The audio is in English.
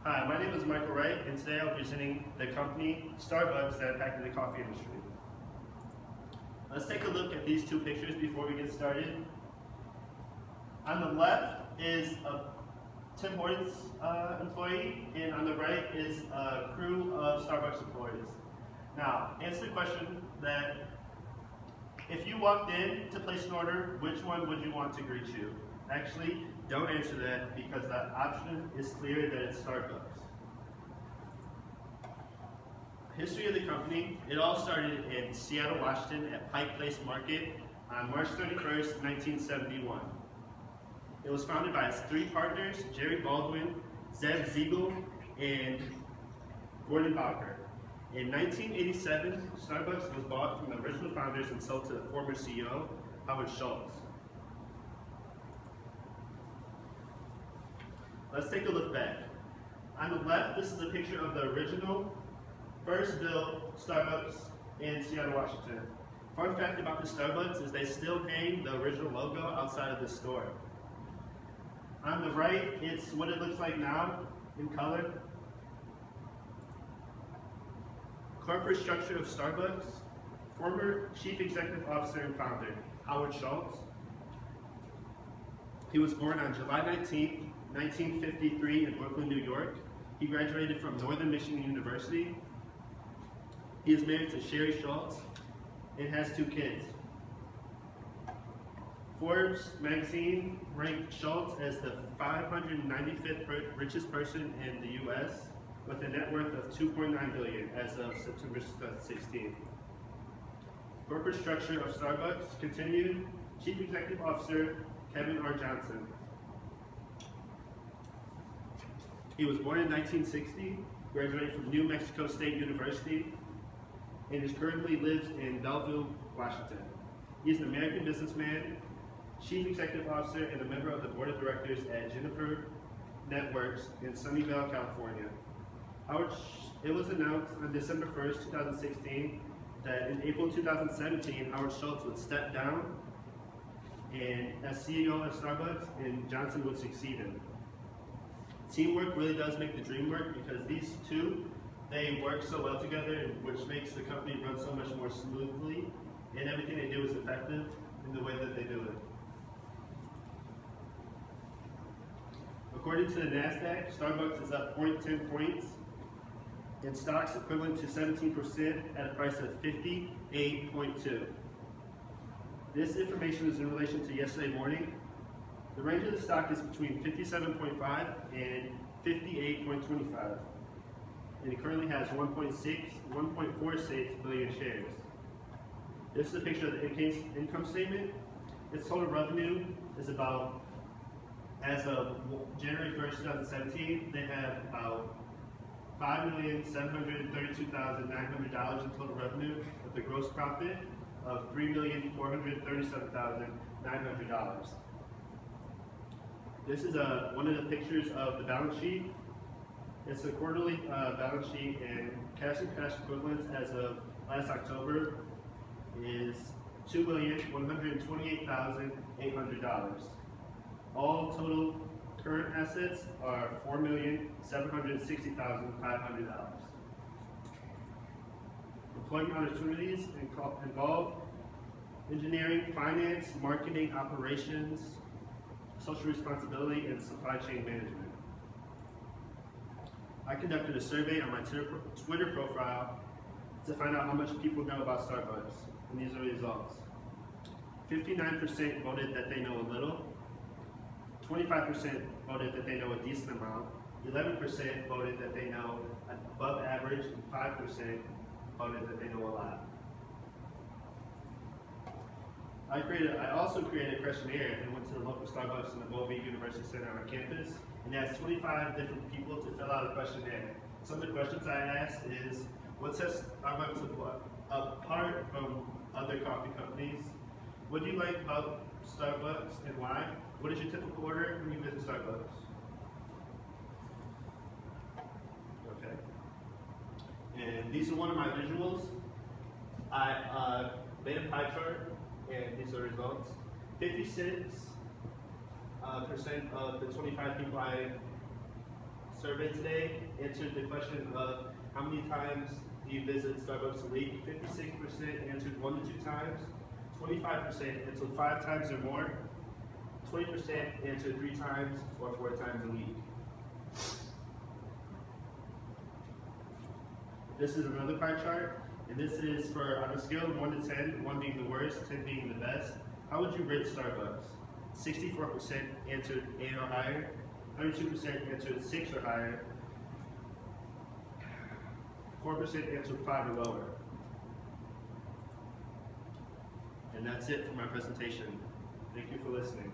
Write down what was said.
Hi, my name is Michael Wright, and today I'll be presenting the company Starbucks that impacted the coffee industry. Let's take a look at these two pictures before we get started. On the left is a Tim Hortons employee, and on the right is a crew of Starbucks employees. Now, answer the question that if you walked in to place an order, which one would you want to greet you? Actually, don't answer that because the option is clear that it's Starbucks. History of the company, it all started in Seattle, Washington at Pike Place Market on March 31st, 1971. It was founded by its three partners, Jerry Baldwin, Zeb Ziegel, and Gordon Bowker. In 1987, Starbucks was bought from the original founders and sold to the former CEO, Howard Schultz. Let's take a look back. On the left, this is a picture of the original, first built Starbucks in Seattle, Washington. Fun fact about the Starbucks is they still hang the original logo outside of the store. On the right, it's what it looks like now in color. Corporate structure of Starbucks. Former Chief Executive Officer and founder, Howard Schultz. He was born on July 19th, 1953 in Brooklyn, New York. He graduated from Northern Michigan University. He is married to Sherry Schultz and has two kids. Forbes magazine ranked Schultz as the 595th richest person in the U.S. with a net worth of $2.9 billion as of September 2016. Corporate structure of Starbucks continued. Chief Executive Officer Kevin R. Johnson. He was born in 1960, graduated from New Mexico State University, and currently lives in Belleville, Washington. He is an American businessman, Chief Executive Officer, and a member of the Board of Directors at Juniper Networks in Sunnyvale, California. It was announced on December 1st, 2016, that in April 2017, Howard Schultz would step down and as CEO of Starbucks, and Johnson would succeed him. Teamwork really does make the dream work because these two, they work so well together, which makes the company run so much more smoothly, and everything they do is effective in the way that they do it. According to the NASDAQ, Starbucks is up 0.10 points in stocks equivalent to 17% at a price of 58.2. This information is in relation to yesterday morning. The range of the stock is between 57.5 and 58.25. And it currently has 1.46 billion shares. This is a picture of the income statement. Its total revenue is about, as of January 1st, 2017, they have about $5,732,900 in total revenue with a gross profit of $3,437,900. This is one of the pictures of the balance sheet. It's a quarterly balance sheet, and cash and cash equivalents as of last October is $2,128,800. All total current assets are $4,760,500. Employment opportunities involve engineering, finance, marketing, operations, social responsibility, and supply chain management. I conducted a survey on my Twitter profile to find out how much people know about Starbucks, and these are the results. 59% voted that they know a little, 25% voted that they know a decent amount, 11% voted that they know above average, and 5% voted that they know a lot. I also created a questionnaire and went to the local Starbucks in the Bowlby University Center on campus and asked 25 different people to fill out a questionnaire. Some of the questions I asked is, what sets Starbucks apart from other coffee companies? What do you like about Starbucks and why? What is your typical order when you visit Starbucks? Okay. And these are one of my visuals. I made a pie chart, and these are the results. 56% of the 25 people I survey today answered the question of how many times do you visit Starbucks a week. 56% answered 1 to 2 times. 25% answered 5 times or more. 20% answered 3 times or 4 times a week. This is another pie chart, and this is for on a scale of 1 to 10, 1 being the worst, 10 being the best. How would you rate Starbucks? 64% answered 8 or higher. 32% answered 6 or higher. 4% answered 5 or lower. And that's it for my presentation. Thank you for listening.